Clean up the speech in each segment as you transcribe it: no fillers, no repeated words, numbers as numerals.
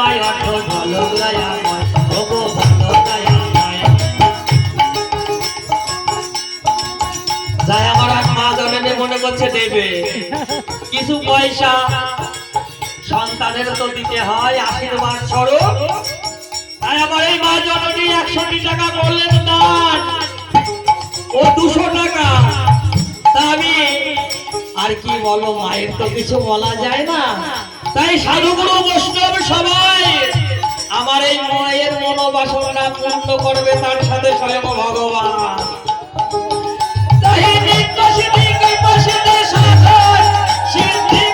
যায় অর্থ ঝলক দয়াময় ওগো বলো দয়াময় যায় আমার মা জননী মনে করছে দেবে কিছু পয়সা সন্তানের তো দিতে হয় আশীর্বাদ স্বরূপ তাই আমার এই মা জননী 100 টাকা বললেন দান ও 200 টাকা তা আমি আর কি বলো মায়ের তো কিছু বলা যায় না তাই সাধুগুরু বৈষ্ণব সবাই আমার এই মায়ের মনোবাসনা পূর্ণ করবে তার সাথে স্বয়ং ভগবান তাই নিত্য সিদ্ধি কৃপা সিদ্ধি সাধন সিদ্ধি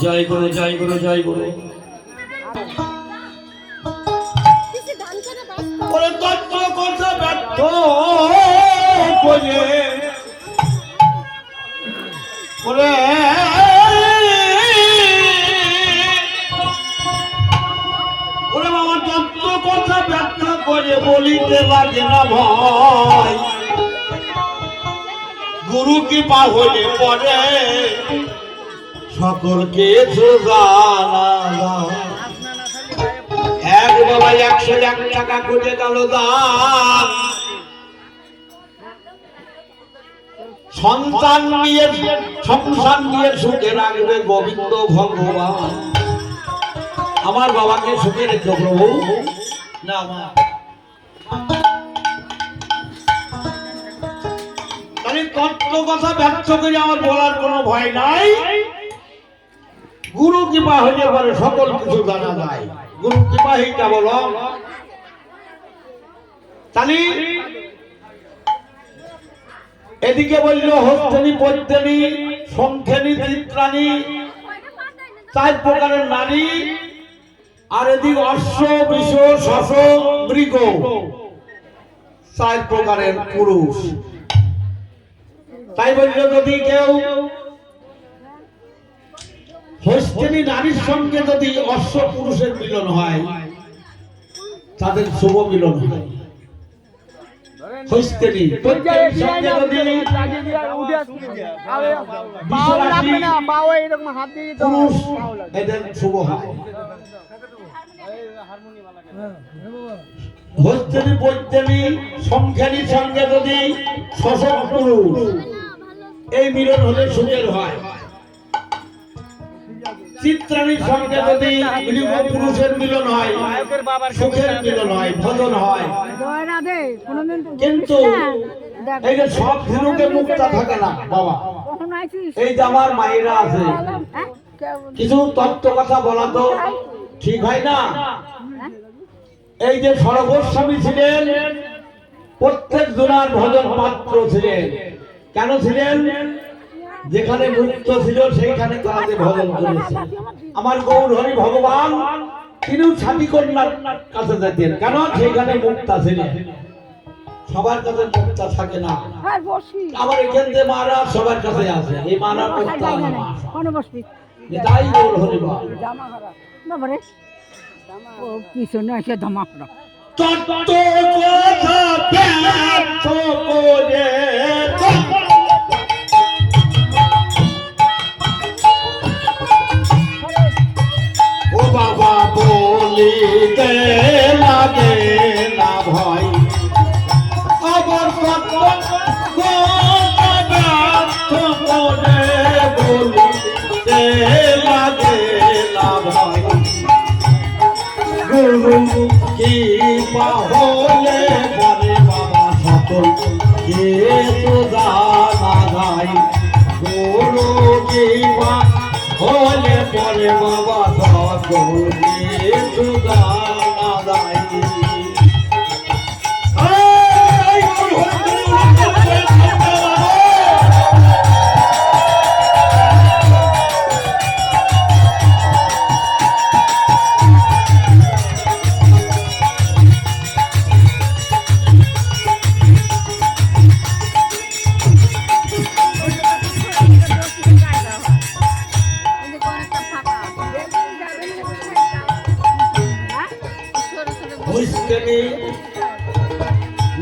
জয় গুরু জয় গুরু জয় গুরু ওরে তত্ত্ব কথা ব্যর্থ করে ওরে ওরে বাবা তত্ত্ব কথা ব্যর্থ করে বলিতে লাগে না ভয় গুরু কৃপা হলে পরে সকলকে জানা এক বাবা 101 টাকা খুঁজে গেল দান সন্তান নিয়ে সংসার নিয়ে সুখে রাখবে গোবিন্দ ভগবান আমার বাবাকে সুখে রেখো প্রভু না তাহলে তত্ত্ব কথা ব্যর্থ করে আমার বলার কোনো ভয় নাই গুরু কৃপা হইলে পরে সকল কিছু জানা যায় গুরু কৃপা হইটা বলো তাহলে এদিকে বলল হস্তেনি পদ্মেনি শঙ্খেনি চিত্রাণী 4 প্রকারের নারী আর এদিকে অশ্ব বিষ শশ মৃগ 4 প্রকারের পুরুষ তাই বলল যদি কেউ হস্তেনি নারীর সঙ্গে যদি অশ্ব পুরুষের মিলন হয় তাদের শুভ মিলন হয় হস্তেনি পদ্মের সঙ্গে যদি পুরুষ এদের শুভ হয় হস্তেনি পদ্মেনি শঙ্খেনির সঙ্গে যদি শশক পুরুষ এই মিলন হলে সুখের হয় চিত্রাণীর সঙ্গে যদি মৃগ পুরুষের মিলন হয় সুখের মিলন হয় ভজন হয় কিন্তু এই যে সব ধনুকে মুক্তা থাকে না বাবা এই যে আমার মায়েরা আছে কিছু তত্ত্ব কথা বলা তো ঠিক হয় না এই যে সর্বস্বামী ছিলেন প্রত্যেক জনার ভজন পাত্র ছিলেন কেন ছিলেন যেখানে মুক্ত ছিল সেইখানে তাহাতে ভজন করেছে। আমার গৌর হরি ভগবান তিনিও স্বামী কন্যার কাছে যেতেন, কেন সেইখানে মুক্তা ছিল। সবার কাছে মুক্তা থাকে না, আবার এখান থেকে মারা সবার কাছে আছে, এই মারা মুক্তা তাই গৌর হরি পিছনে এসে ধামা করা তত্ত্ব কথা ব্যর্থ করে ও বাবা বলিতে লাগে না ভয়, আবার তত্ত্ব কথা ব্যর্থ করে বলিতে লাগে না ভয়। গুরু কি পাহলে পরে বাবা সকল কে তো জানা যায়, গুরু কি পাহলে পরে বাবা সকল কে তো জানা যায়।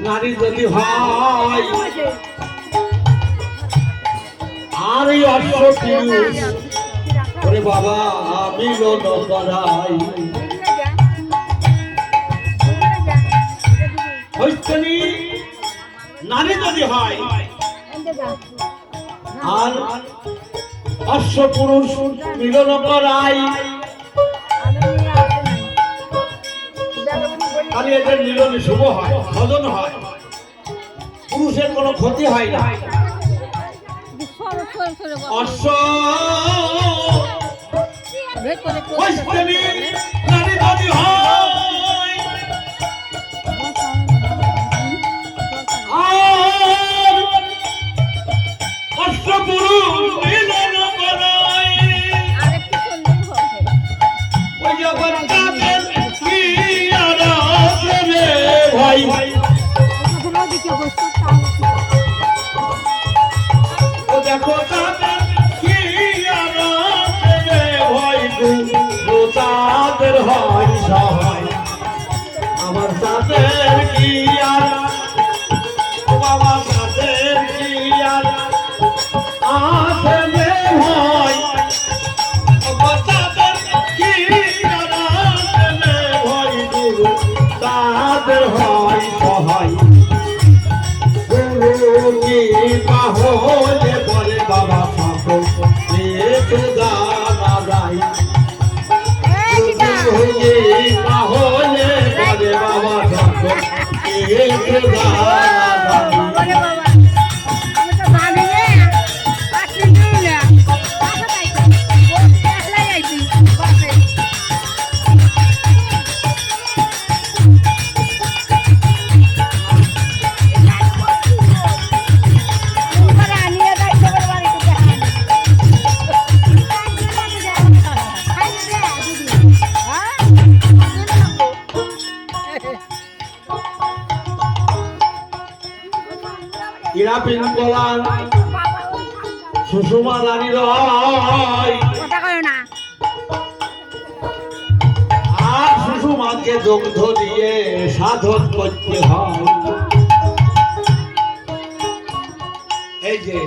নারী যদি হয় আর এই ওরে বাবা মিলন করাই, নারী যদি হয় আর অশ্ব পুরুষ মিলন করাই, খালি এদের মিলনে শুভ হয়, ভজন হয়, পুরুষের কোনো ক্ষতি হয় না। অশ্ব নারী যদি হয় আর অশ্ব পুরুষ মিলন করাই, ওই যখন তাদের কি ভাই ও দেখো তাদের কি ভয়, তাদের হয় সহায়, আমার তাদের কি আর বাবা তাদের কি আর আসলে ভয়, তাদের কি আর আসলে ভয়, গুরু তাদের হয় সহায়। গুরু কি পাহলে বলে বাবা সকল তো জানা যায়, গুরু কি পাহলে বলে বাবা সকল তো জানা যায়। ইরা পিঙ্গলা সুষমা রানী রয়, আর সুষমাকে দগ্ধ দিয়ে সাধন করতে হয়। এই যে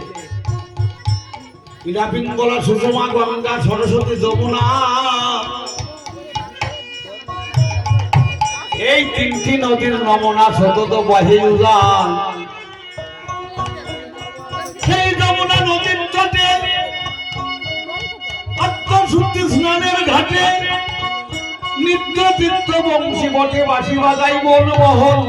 ইরা পিঙ্গলা সুষমা গঙ্গা সরস্বতী যমুনা এই তিনটি নদীর নমুনা সতত বহে উজান, সেই যমুনা নদীর তটে আত্মশুদ্ধি স্নানের ঘাটে নিত্য চিত্ত বংশী বটে বাঁশি বাজাই মনমোহন,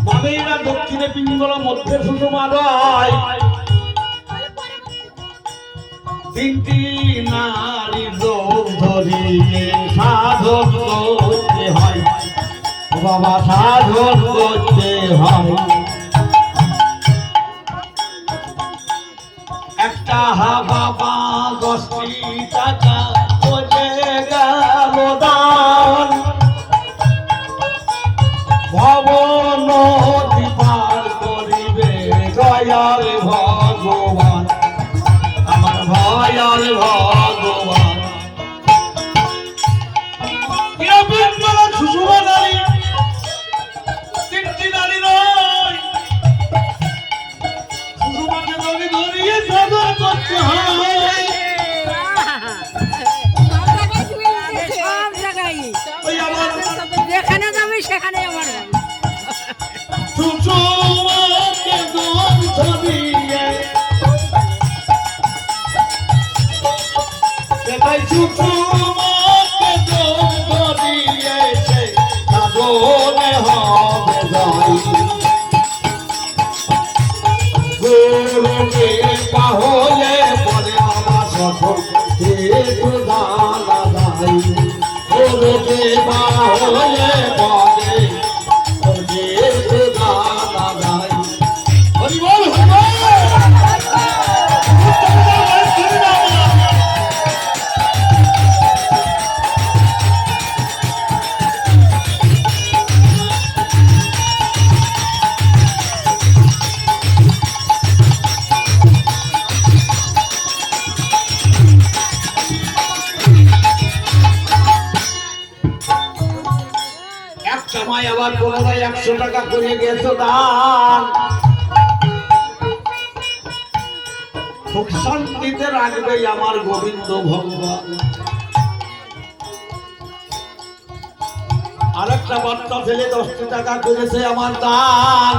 বামেরা দক্ষিণে পিঙ্গলা মধ্যে সুষমা রয়, তিনটি নারী ধরিয়ে সাধন করতে হয় বাবা, সাধন করতে হয়। যাহা বাবা 10টি টাকা ওজে গেল দান ভবন পার করিবে দয়াল ভগবান আমার ভয়াল ভগবান সুষমা নারী 3টি নারী নয় সুষমাকে ধরে ধরিয়ে সাদর করতে হয় সব জায়গায় ওই আমার যেখানে যাবে সেখানে আমার সুষমাকে ধরিয়ে সেটাই সুষমাকে ধরিয়েছে সাধনে হবে জয় গুরুকে পাহলে পরে আমার সফল একটু দানা দাই গুরুকে পাহলে পরে একটু দানা দাই হরি বল হরি বল এক সময় আবার পুনরায় 100 টাকা করে গেছো দান সুখ শান্তিতে রাখবে আমার গোবিন্দ ভগবান আরেকটা বাচ্চা ছেলে 10টি টাকা করেছে আমার দান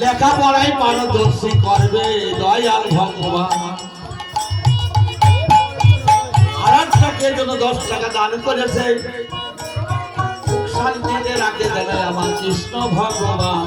লেখাপড়াই পারদর্শী করবে দয়াল ভগবান আরেকটাকে জন্য 10 টাকা দান করেছে শান্তিতে রাখে দেবে আমার কৃষ্ণ ভগবান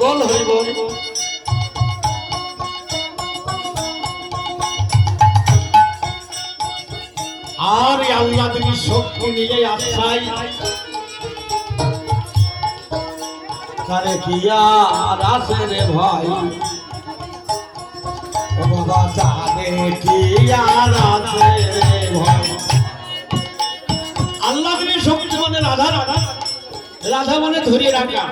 বল হরি বল আর আল্লাহ তুমি শক্তি নিয়ে আশ্রয় তারে কি আর আছে রে ভাই ও বাবা তারে কি আর আছে রে ভাই আল্লাহ তুমি শক্তি মানে রাধা রাধা রাধা মানে ধরে রাখা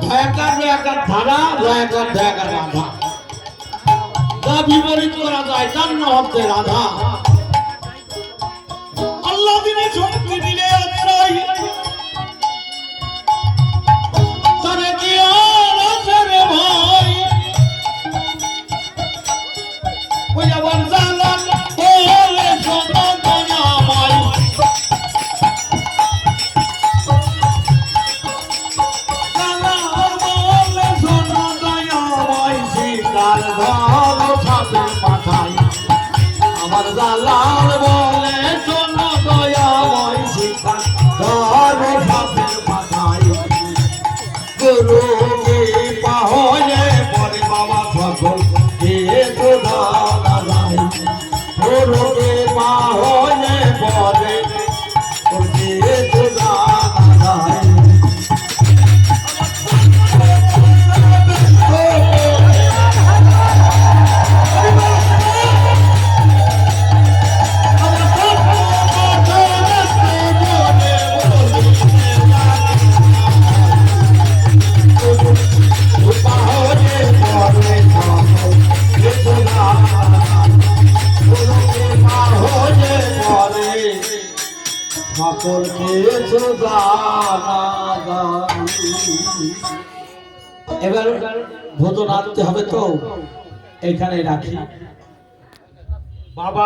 ভয়াকার ভয়াকার ধারা ভয়াকার ভয়াকার রাধা তা বিপরীত করা যায় তার নাম হচ্ছে রাধা আল্লাহ দিনে শক্তি দিলে আশ্রয় তারে কি আর আছে রে ভাই ওই আবার জালাল বলে সোনা কোনা ভাই জালাল বলে সোনা দয়া ভাই শিকার ভালো ছাতে পাঠাই আমার জালাল বলে সোনা দয়া ভাই শিকার ভালো ছাতে পাঠাই গুরু কি পাহলে পরে বাবা সকল কে তো দাদা যাই গুরু কি পাহলে পরে কে তো দাদা যাই এবার ভোজন আনতে হবে তো এখানে রাখি বাবা।